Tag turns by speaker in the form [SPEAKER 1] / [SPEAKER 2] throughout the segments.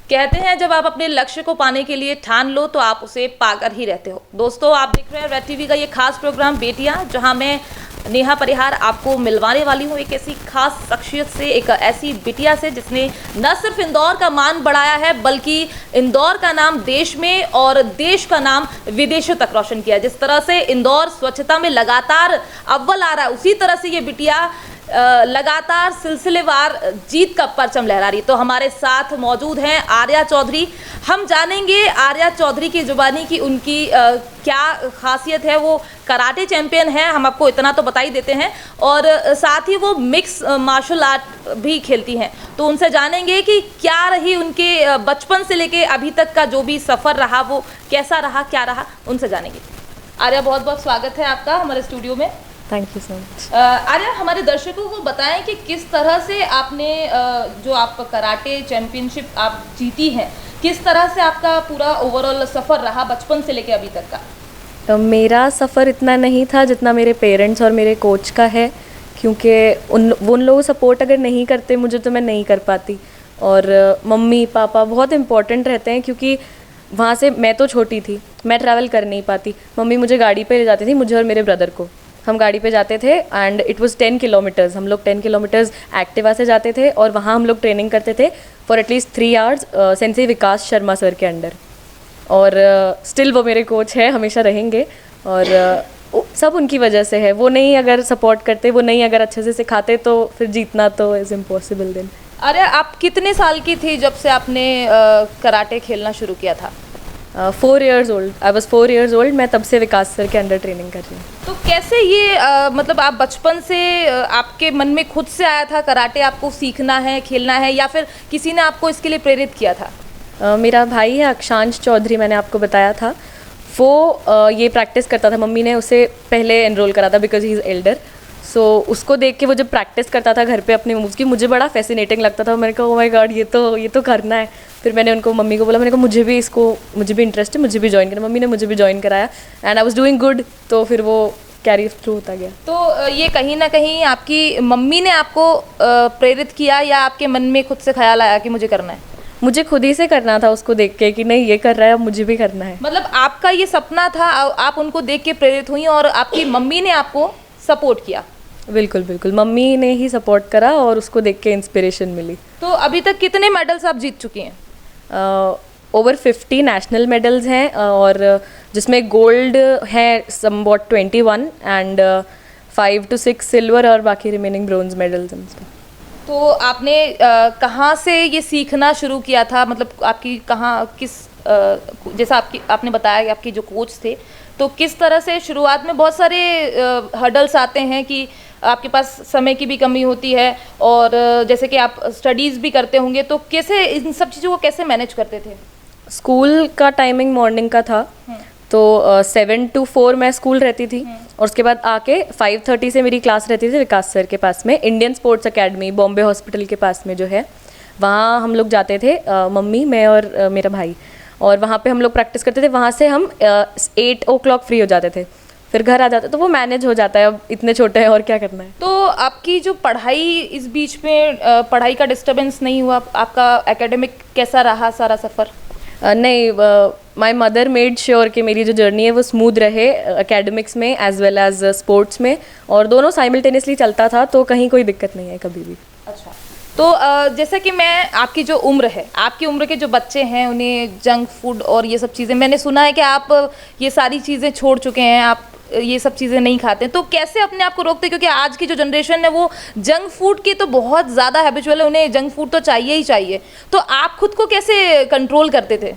[SPEAKER 1] कहते हैं जब आप अपने लक्ष्य को पाने के लिए ठान लो तो आप उसे पाकर ही रहते हो। दोस्तों, आप देख रहे हैं रेड टीवी का ये खास प्रोग्राम बेटियां, जहां मैं नेहा परिहार आपको मिलवाने वाली हूँ एक ऐसी खास शख्सियत से, एक ऐसी बिटिया से जिसने न सिर्फ इंदौर का मान बढ़ाया है बल्कि इंदौर का नाम देश में और देश का नाम विदेशों तक रोशन किया। जिस तरह से इंदौर स्वच्छता में लगातार अव्वल आ रहा है, उसी तरह से ये बिटिया लगातार सिलसिलेवार जीत का परचम लहरा रही। तो हमारे साथ मौजूद हैं आर्या चौधरी। हम जानेंगे आर्या चौधरी की जुबानी की उनकी क्या खासियत है। वो कराटे चैंपियन है, हम आपको इतना तो बता ही देते हैं, और साथ ही वो मिक्स मार्शल आर्ट भी खेलती हैं। तो उनसे जानेंगे कि क्या रही उनके बचपन से लेके अभी तक का जो भी सफ़र रहा वो कैसा रहा, क्या रहा, उनसे जानेंगे। आर्या, बहुत बहुत स्वागत है आपका हमारे स्टूडियो में।
[SPEAKER 2] Thank you so much.
[SPEAKER 1] Arya, हमारे दर्शकों को बताएं कि किस तरह से आपने जो आप कराटे चैंपियनशिप आप जीती हैं, किस तरह से आपका पूरा ओवरऑल सफ़र रहा बचपन से लेके अभी तक का।
[SPEAKER 2] तो मेरा सफ़र इतना नहीं था जितना मेरे पेरेंट्स और मेरे कोच का है, क्योंकि उन लोग सपोर्ट अगर नहीं करते मुझे तो मैं नहीं कर पाती। और मम्मी पापा बहुत इम्पोर्टेंट रहते हैं, क्योंकि वहाँ से मैं तो छोटी थी, मैं ट्रैवल कर नहीं पाती। मम्मी मुझे गाड़ी पे ले जाती थी, मुझे और मेरे ब्रदर को। हम गाड़ी पे जाते थे एंड इट वाज 10 किलोमीटर्स। हम लोग 10 किलोमीटर्स एक्टिवा से जाते थे और वहाँ हम लोग ट्रेनिंग करते थे for at least 3 hours Sensei Vikas Sharma sir के अंडर। और स्टिल वो मेरे कोच है, हमेशा रहेंगे। और सब उनकी वजह से है। वो नहीं अगर सपोर्ट करते, वो नहीं अगर अच्छे से सिखाते तो फिर जीतना तो इज़ इम्पॉसिबल देन।
[SPEAKER 1] अरे, आप कितने साल की थी जब से आपने कराटे खेलना शुरू किया था?
[SPEAKER 2] 4 years old। I was 4 years old। मैं तब से विकास सर के अंडर ट्रेनिंग कर रही हूँ।
[SPEAKER 1] तो कैसे ये मतलब आप बचपन से आपके मन में खुद से आया था कराटे आपको सीखना है, खेलना है, या फिर किसी ने आपको इसके लिए प्रेरित किया था?
[SPEAKER 2] मेरा भाई है अक्षांश चौधरी, मैंने आपको बताया था। वो ये प्रैक्टिस करता था। मम्मी ने उसे पहले एनरोल करा था बिकॉज ही इज़ एल्डर। सो उसको देख के वो जब प्रैक्टिस करता था घर पे अपने मूव्स की, मुझे बड़ा फैसिनेटिंग लगता था। मैंने कहा, ओह माय गॉड, ये तो करना है। फिर मैंने उनको मम्मी को बोला, मैंने कहा मुझे भी इंटरेस्ट है, मुझे भी ज्वाइन करना। मम्मी ने मुझे भी ज्वाइन कराया and I was doing good. तो फिर वो कैरी थ्रू होता गया।
[SPEAKER 1] तो ये कहीं ना कहीं आपकी मम्मी ने आपको प्रेरित किया या आपके मन में खुद से ख्याल आया कि मुझे करना है?
[SPEAKER 2] मुझे खुद ही से करना था उसको देख के कि नहीं ये कर रहा है, अब मुझे भी करना है।
[SPEAKER 1] मतलब आपका ये सपना था, आप उनको देख के प्रेरित हुई और आपकी मम्मी ने आपको सपोर्ट किया?
[SPEAKER 2] बिल्कुल बिल्कुल, मम्मी ने ही सपोर्ट करा और उसको देख के इंस्पिरेशन मिली।
[SPEAKER 1] तो अभी तक कितने मेडल्स आप जीत चुकी हैं?
[SPEAKER 2] ओवर 50 नेशनल मेडल्स हैं, और जिसमें गोल्ड है समवॉट 21 एंड 5 to 6 सिल्वर और बाकी रिमेनिंग ब्रोंज मेडल्स हैं।
[SPEAKER 1] तो आपने कहाँ से ये सीखना शुरू किया था? मतलब आपकी जैसा आपने बताया कि आपके जो कोच थे, तो किस तरह से शुरुआत में बहुत सारे हर्डल्स आते हैं कि आपके पास समय की भी कमी होती है, और जैसे कि आप स्टडीज़ भी करते होंगे, तो कैसे इन सब चीज़ों को कैसे मैनेज करते थे?
[SPEAKER 2] स्कूल का टाइमिंग मॉर्निंग का था, तो 7 to 4 मैं स्कूल रहती थी, और उसके बाद आके 5:30 से मेरी क्लास रहती थी विकास सर के पास में, Indian sports academy Bombay hospital के पास में जो है, वहाँ हम लोग जाते थे, मम्मी, मैं और मेरा भाई। और वहाँ पे हम लोग प्रैक्टिस करते थे। वहाँ से हम 8 o'clock फ्री हो जाते थे, फिर घर आ जाते। तो वो मैनेज हो जाता है, अब इतने छोटे हैं और क्या करना है।
[SPEAKER 1] तो आपकी जो पढ़ाई, इस बीच में पढ़ाई का डिस्टर्बेंस नहीं हुआ? आपका एकेडमिक कैसा रहा सारा सफ़र?
[SPEAKER 2] नहीं, माई मदर मेड श्योर कि मेरी जो जर्नी है वो स्मूथ रहे एकेडमिक्स में एज वेल एज स्पोर्ट्स में, और दोनों साइमल्टेनियसली चलता था, तो कहीं कोई दिक्कत नहीं है कभी भी।
[SPEAKER 1] अच्छा, तो जैसे कि मैं आपकी जो उम्र है, आपकी उम्र के जो बच्चे हैं उन्हें जंक फूड और ये सब चीज़ें, मैंने सुना है कि आप ये सारी चीज़ें छोड़ चुके हैं, आप ये सब चीज़ें नहीं खाते हैं, तो कैसे अपने आप को रोकते? क्योंकि आज की जो जनरेशन है वो जंक फूड की तो बहुत ज़्यादा हैबिचुअल है, उन्हें जंक फूड तो चाहिए ही चाहिए। तो आप खुद को कैसे कंट्रोल करते थे?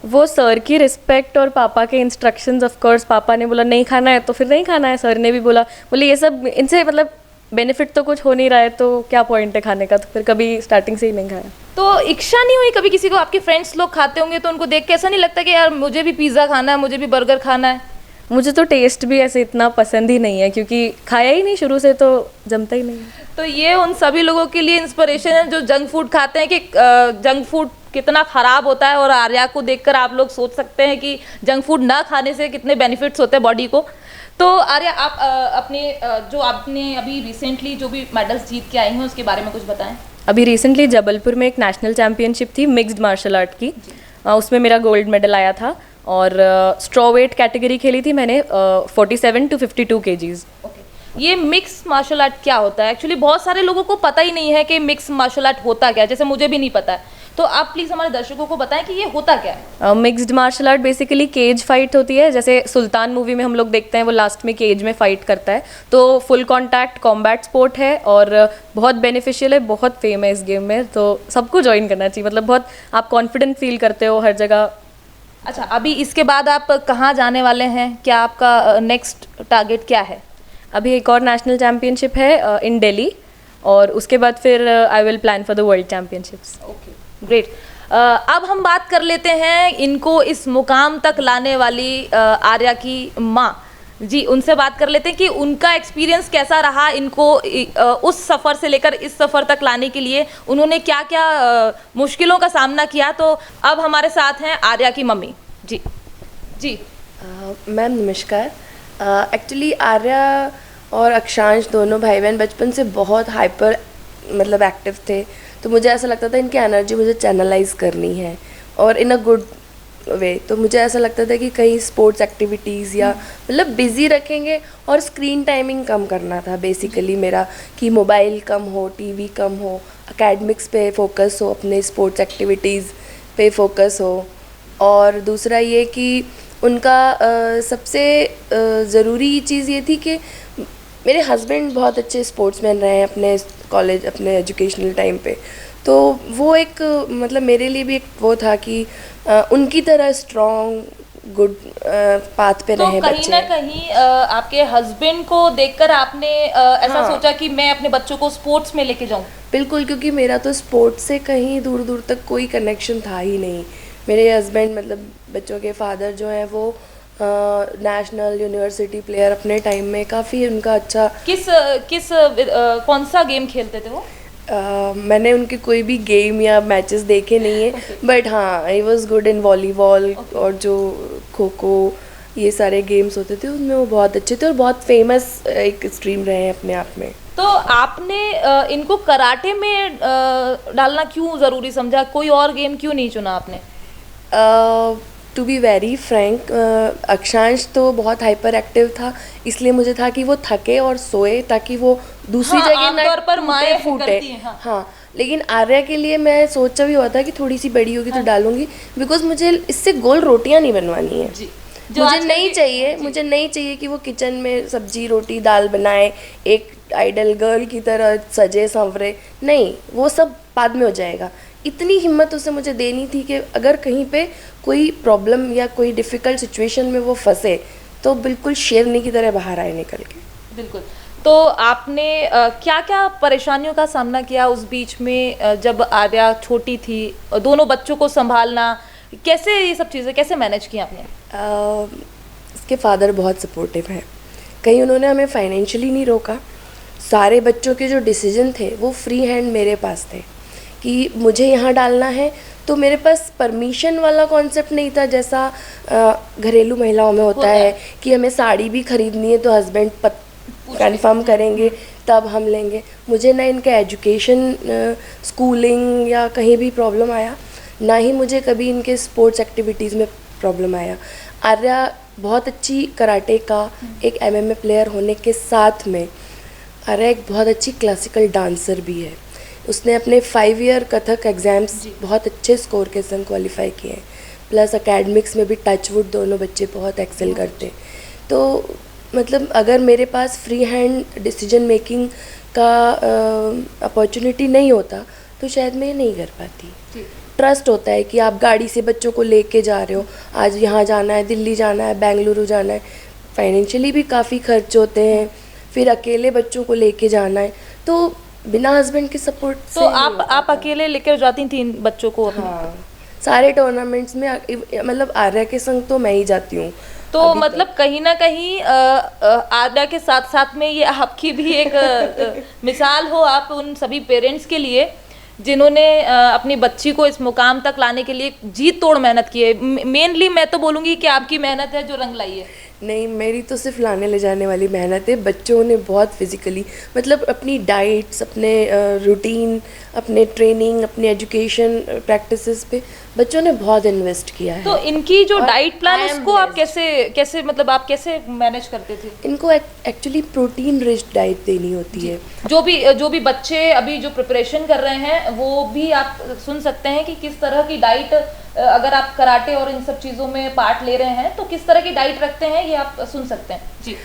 [SPEAKER 2] वो सर की रिस्पेक्ट और पापा के इंस्ट्रक्शंस, ऑफ कोर्स पापा ने बोला नहीं खाना है तो फिर नहीं खाना है, सर ने भी बोला, बोले ये सब इनसे मतलब बेनिफिट तो कुछ हो नहीं रहा है, तो क्या पॉइंट है खाने का, तो फिर कभी स्टार्टिंग से ही नहीं खाया।
[SPEAKER 1] तो इच्छा नहीं हुई कभी किसी को? आपके फ्रेंड्स लोग खाते होंगे तो उनको देख के ऐसा नहीं लगता कि यार मुझे भी पिज़्ज़ा खाना है, मुझे भी बर्गर खाना है?
[SPEAKER 2] मुझे तो टेस्ट भी ऐसे इतना पसंद ही नहीं है, क्योंकि खाया ही नहीं शुरू से, तो जमता ही नहीं है।
[SPEAKER 1] तो ये उन सभी लोगों के लिए इंस्पिरेशन है जो जंक फूड खाते हैं कि जंक फूड कितना ख़राब होता है, और आर्या को देखकर आप लोग सोच सकते हैं कि जंक फूड ना खाने से कितने बेनिफिट्स होते हैं बॉडी को। तो आर्या, आप जो आपने अभी रिसेंटली जो भी मेडल्स जीत के आई हैं उसके बारे में कुछ बताएं।
[SPEAKER 2] अभी रिसेंटली जबलपुर में एक नेशनल चैम्पियनशिप थी मिक्स्ड मार्शल आर्ट की, उसमें मेरा गोल्ड मेडल आया था। और स्ट्रॉ वेट कैटेगरी खेली थी मैंने, 47 to 52 kgs।
[SPEAKER 1] ये मिक्स मार्शल आर्ट क्या होता है? एक्चुअली बहुत सारे लोगों को पता ही नहीं है कि मिक्स मार्शल आर्ट होता क्या है, जैसे मुझे भी नहीं पता है। तो आप प्लीज़ हमारे दर्शकों को बताएं कि ये होता क्या है।
[SPEAKER 2] Mixed martial art basically cage fight होती है, जैसे सुल्तान मूवी में हम लोग देखते हैं वो लास्ट में केज में फाइट करता है। तो फुल कॉन्टैक्ट कॉम्बैट स्पोर्ट है और बहुत बेनिफिशियल है, बहुत फेम है इस गेम में, तो सबको ज्वाइन करना चाहिए। मतलब बहुत आप कॉन्फिडेंट फील करते हो हर जगह।
[SPEAKER 1] अच्छा, अभी इसके बाद आप कहाँ जाने वाले हैं? क्या आपका नेक्स्ट टारगेट क्या है?
[SPEAKER 2] अभी एक और नेशनल चैम्पियनशिप है इन दिल्ली, और उसके बाद फिर I will plan for the world championships.
[SPEAKER 1] Okay, great. अब हम बात कर लेते हैं इनको इस मुकाम तक लाने वाली आर्या की माँ जी, उनसे बात कर लेते हैं कि उनका एक्सपीरियंस कैसा रहा, इनको उस सफ़र से लेकर इस सफ़र तक लाने के लिए उन्होंने क्या क्या मुश्किलों का सामना किया। तो अब हमारे साथ हैं आर्या की मम्मी जी। जी
[SPEAKER 3] मैम नमस्कार। एक्चुअली आर्या और अक्षांश दोनों भाई बहन बचपन से बहुत हाइपर मतलब एक्टिव थे, तो मुझे ऐसा लगता था इनकी एनर्जी मुझे चैनलाइज करनी है और इन अ गुड वे। तो मुझे ऐसा लगता था कि कहीं स्पोर्ट्स एक्टिविटीज़ या मतलब बिज़ी रखेंगे, और स्क्रीन टाइमिंग कम करना था बेसिकली मेरा, कि मोबाइल कम हो, टीवी कम हो, एकेडमिक्स पे फोकस हो, अपने स्पोर्ट्स एक्टिविटीज़ पे फोकस हो। और दूसरा ये कि उनका सबसे ज़रूरी चीज़ ये थी कि मेरे हस्बैंड बहुत अच्छे स्पोर्ट्समैन रहे हैं अपने कॉलेज, अपने एजुकेशनल टाइम पे, तो वो एक मतलब मेरे लिए भी एक वो था कि उनकी तरह स्ट्रॉन्ग गुड पाथ पे रहे बच्चे।
[SPEAKER 1] कहीं ना कहीं आपके हस्बैंड को देखकर आपने ऐसा सोचा कि मैं अपने बच्चों को स्पोर्ट्स में लेके जाऊं?
[SPEAKER 3] बिल्कुल, क्योंकि मेरा तो स्पोर्ट्स से कहीं दूर दूर तक कोई कनेक्शन था ही नहीं। मेरे हस्बैंड मतलब बच्चों के फादर जो हैं वो नेशनल यूनिवर्सिटी प्लेयर अपने टाइम में, काफ़ी उनका अच्छा।
[SPEAKER 1] कौन सा गेम खेलते थे वो?
[SPEAKER 3] मैंने उनके कोई भी गेम या मैचेस देखे नहीं है, बट हाँ I was good in volleyball और जो खो खो ये सारे गेम्स होते थे उनमें वो बहुत अच्छे थे और बहुत फेमस एक स्ट्रीम रहे हैं अपने आप में।
[SPEAKER 1] तो आपने इनको कराटे में डालना क्यों ज़रूरी समझा? कोई और गेम क्यों नहीं चुना आपने?
[SPEAKER 3] टू बी वेरी फ्रैंक, अक्षांश तो बहुत हाइपर एक्टिव था, इसलिए मुझे था कि वो थके और सोए ताकि वो दूसरी जगह ना टूटे फूटे। हाँ, लेकिन आर्या के लिए मैं सोचा भी हुआ था कि थोड़ी सी बड़ी होगी तो डालूंगी, बिकॉज मुझे इससे गोल रोटियां नहीं बनवानी है। मुझे नहीं चाहिए कि वो किचन में सब्जी रोटी दाल बनाए, एक आइडल गर्ल की तरह सजे संवरे, नहीं, वो सब बाद में हो जाएगा। इतनी हिम्मत उसे मुझे देनी थी कि अगर कहीं पे कोई प्रॉब्लम या कोई डिफ़िकल्ट सिचुएशन में वो फंसे तो बिल्कुल शेरनी की तरह बाहर आए निकल के।
[SPEAKER 1] बिल्कुल। तो आपने क्या क्या परेशानियों का सामना किया उस बीच में, जब आर्या छोटी थी, दोनों बच्चों को संभालना, कैसे ये सब चीज़ें कैसे मैनेज की आपने?
[SPEAKER 3] इसके फादर बहुत सपोर्टिव हैं, कहीं उन्होंने हमें फाइनेंशियली नहीं रोका। सारे बच्चों के जो डिसीजन थे वो फ्री हैंड मेरे पास थे कि मुझे यहाँ डालना है, तो मेरे पास परमिशन वाला कॉन्सेप्ट नहीं था जैसा घरेलू महिलाओं में होता है कि हमें साड़ी भी खरीदनी है तो हस्बैंड कंफर्म करेंगे तब हम लेंगे। मुझे ना इनका एजुकेशन स्कूलिंग या कहीं भी प्रॉब्लम आया, ना ही मुझे कभी इनके स्पोर्ट्स एक्टिविटीज़ में प्रॉब्लम आया। आर्या बहुत अच्छी कराटे का एक MMA प्लेयर होने के साथ में आर्या एक बहुत अच्छी क्लासिकल डांसर भी है। उसने अपने 5 ईयर कथक एग्ज़ाम्स बहुत अच्छे स्कोर के संग क्वालिफाई किए हैं, प्लस एकेडमिक्स में भी टचवुड दोनों बच्चे बहुत एक्सेल करते हैं। तो मतलब अगर मेरे पास फ्री हैंड डिसीजन मेकिंग का अपॉर्चुनिटी नहीं होता तो शायद मैं ये नहीं कर पाती। ट्रस्ट होता है कि आप गाड़ी से बच्चों को लेके जा रहे हो, आज यहाँ जाना है, दिल्ली जाना है, बेंगलुरु जाना है, फाइनेंशियली भी काफ़ी खर्च होते हैं, फिर अकेले बच्चों को लेके जाना है, तो बिना हस्बैंड के सपोर्ट से
[SPEAKER 1] तो आप अकेले लेकर जाती थी इन बच्चों को?
[SPEAKER 3] हाँ, सारे टूर्नामेंट्स में मतलब आर्या के संग तो मैं ही जाती हूँ।
[SPEAKER 1] तो मतलब कहीं ना कहीं आर्या के साथ साथ में ये आपकी भी एक मिसाल हो आप उन सभी पेरेंट्स के लिए जिन्होंने अपनी बच्ची को इस मुकाम तक लाने के लिए जी तोड़ मेहनत की है। मेनली मैं तो बोलूँगी कि आपकी मेहनत है जो रंग लाई है।
[SPEAKER 3] नहीं, मेरी तो सिर्फ लाने ले जाने वाली मेहनत है। बच्चों ने बहुत फिजिकली, मतलब अपनी डाइट्स, अपने रूटीन, अपने ट्रेनिंग, अपने एजुकेशन प्रैक्टिसेस पे बच्चों ने बहुत इन्वेस्ट किया है।
[SPEAKER 1] तो इनकी जो
[SPEAKER 3] और
[SPEAKER 1] डाइट प्लान
[SPEAKER 3] I am
[SPEAKER 1] उसको आप
[SPEAKER 3] blessed।
[SPEAKER 1] कैसे मतलब आप कैसे मैनेज करते थे?
[SPEAKER 3] इनको एक्चुअली प्रोटीन रिच डाइट देनी होती है।
[SPEAKER 1] जो भी बच्चे अभी जो प्रिपरेशन कर रहे हैं वो भी आप सुन सकते हैं कि किस तरह की डाइट, अगर आप कराटे और इन सब चीज़ों में पार्ट ले रहे हैं तो किस तरह की डाइट रखते हैं, ये आप सुन सकते हैं जी।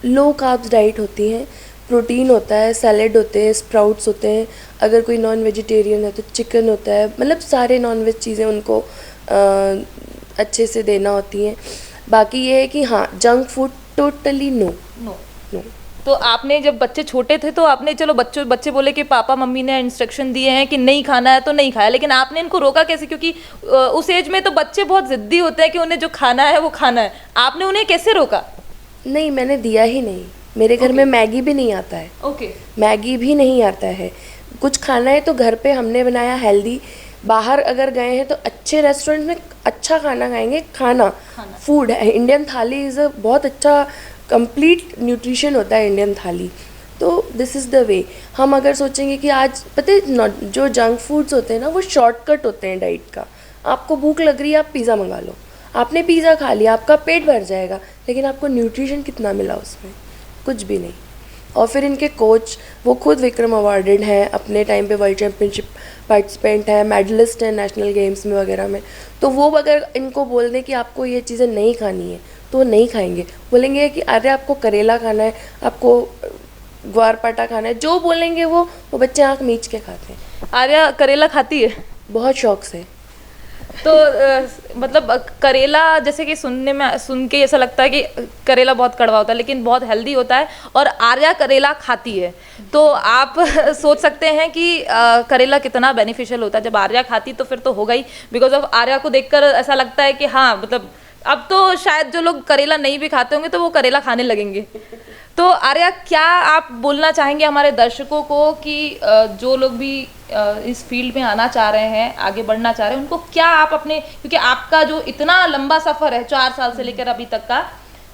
[SPEAKER 3] लो कार्ब्स डाइट होती हैं, प्रोटीन होता है, सैलेड होते हैं, स्प्राउट्स होते हैं, अगर कोई नॉन वेजिटेरियन है तो चिकन होता है, मतलब सारे नॉन वेज चीज़ें उनको अच्छे से देना होती हैं। बाकी ये है कि हाँ, junk food totally no
[SPEAKER 1] no.
[SPEAKER 3] No.
[SPEAKER 1] तो आपने जब बच्चे छोटे थे तो आपने, चलो बच्चे बोले कि पापा मम्मी ने इंस्ट्रक्शन दिए हैं कि नहीं खाना है तो नहीं खाया, लेकिन आपने इनको रोका कैसे? क्योंकि उस एज में तो बच्चे बहुत जिद्दी होते हैं कि उन्हें जो खाना है वो खाना है। आपने उन्हें कैसे रोका?
[SPEAKER 3] नहीं, मैंने दिया ही नहीं। मेरे घर में मैगी भी नहीं आता है।
[SPEAKER 1] ओके।
[SPEAKER 3] मैगी भी नहीं आता है। कुछ खाना है तो घर पे हमने बनाया हेल्दी। बाहर अगर गए हैं तो अच्छे रेस्टोरेंट में अच्छा खाना खाएंगे। खाना फूड है, इंडियन थाली इज़ अ बहुत अच्छा कंप्लीट न्यूट्रिशन होता है इंडियन थाली। तो दिस इज़ द वे। हम अगर सोचेंगे कि आज पता है जो जंक फूड्स होते हैं ना, वो शॉर्टकट होते हैं डाइट का। आपको भूख लग रही है, आप पिज़्ज़ा मंगा लो, आपने पिज़्ज़ा खा लिया, आपका पेट भर जाएगा, लेकिन आपको न्यूट्रिशन कितना मिला उसमें? कुछ भी नहीं। और फिर इनके कोच, वो खुद विक्रम अवार्डेड हैं, अपने टाइम पे वर्ल्ड चैम्पियनशिप पार्टिसिपेंट है, मेडलिस्ट हैं नेशनल गेम्स में वगैरह में। तो वो अगर इनको बोल दें कि आपको ये चीज़ें नहीं खानी है तो वो नहीं खाएंगे। बोलेंगे कि अरे आपको करेला खाना है, आपको ग्वारपाठा खाना है, जो बोलेंगे वो बच्चे आँख मीच के खाते हैं।
[SPEAKER 1] आर्या करेला खाती है?
[SPEAKER 3] बहुत शौक से।
[SPEAKER 1] तो मतलब करेला जैसे कि सुन के ऐसा लगता है कि करेला बहुत कड़वा होता है, लेकिन बहुत हेल्दी होता है और आर्या करेला खाती है। तो आप सोच सकते हैं कि करेला कितना बेनिफिशियल होता है। जब आर्या खाती तो फिर तो होगा ही। बिकॉज ऑफ आर्या को देखकर ऐसा लगता है कि हाँ, मतलब अब तो शायद जो लोग करेला नहीं भी खाते होंगे तो वो करेला खाने लगेंगे। तो आर्या, क्या आप बोलना चाहेंगे हमारे दर्शकों को कि जो लोग भी इस फील्ड में आना चाह रहे हैं, आगे बढ़ना चाह रहे हैं, उनको क्या आप अपने, क्योंकि आपका जो इतना लंबा सफ़र है 4 साल से लेकर अभी तक का,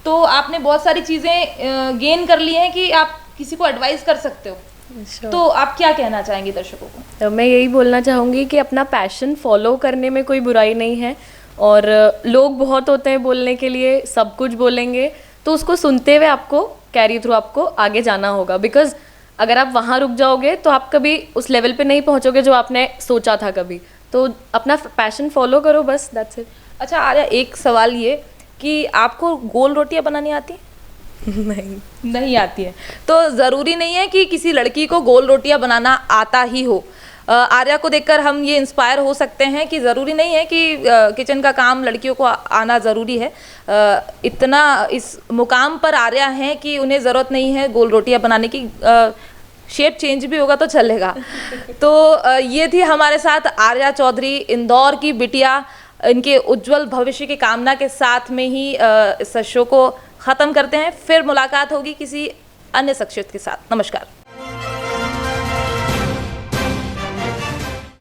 [SPEAKER 1] तो आपने बहुत सारी चीज़ें गेन कर ली हैं कि आप किसी को एडवाइस कर सकते हो। तो आप क्या कहना चाहेंगे दर्शकों को?
[SPEAKER 2] तो मैं यही बोलना चाहूँगी कि अपना पैशन फॉलो करने में कोई बुराई नहीं है। और लोग बहुत होते हैं बोलने के लिए, सब कुछ बोलेंगे, तो उसको सुनते हुए आपको कैरी थ्रू आपको आगे जाना होगा। बिकॉज अगर आप वहाँ रुक जाओगे तो आप कभी उस लेवल पे नहीं पहुँचोगे जो आपने सोचा था कभी। तो अपना पैशन फॉलो करो, बस दैट्स इट।
[SPEAKER 1] अच्छा आर्या, एक सवाल ये कि आपको गोल रोटियां बनानी आती हैं? नहीं आती है। तो ज़रूरी नहीं है कि किसी लड़की को गोल रोटियां बनाना आता ही हो। आर्या को देखकर हम ये इंस्पायर हो सकते हैं कि ज़रूरी नहीं है कि किचन का काम लड़कियों को आना ज़रूरी है। इतना इस मुकाम पर आर्या हैं कि उन्हें ज़रूरत नहीं है गोल रोटियां बनाने की। शेप चेंज भी होगा तो चलेगा। तो ये थी हमारे साथ आर्या चौधरी, इंदौर की बिटिया। इनके उज्जवल भविष्य की कामना के साथ में ही इस शो को ख़त्म करते हैं। फिर मुलाकात होगी किसी अन्य शख्सियत के साथ। नमस्कार।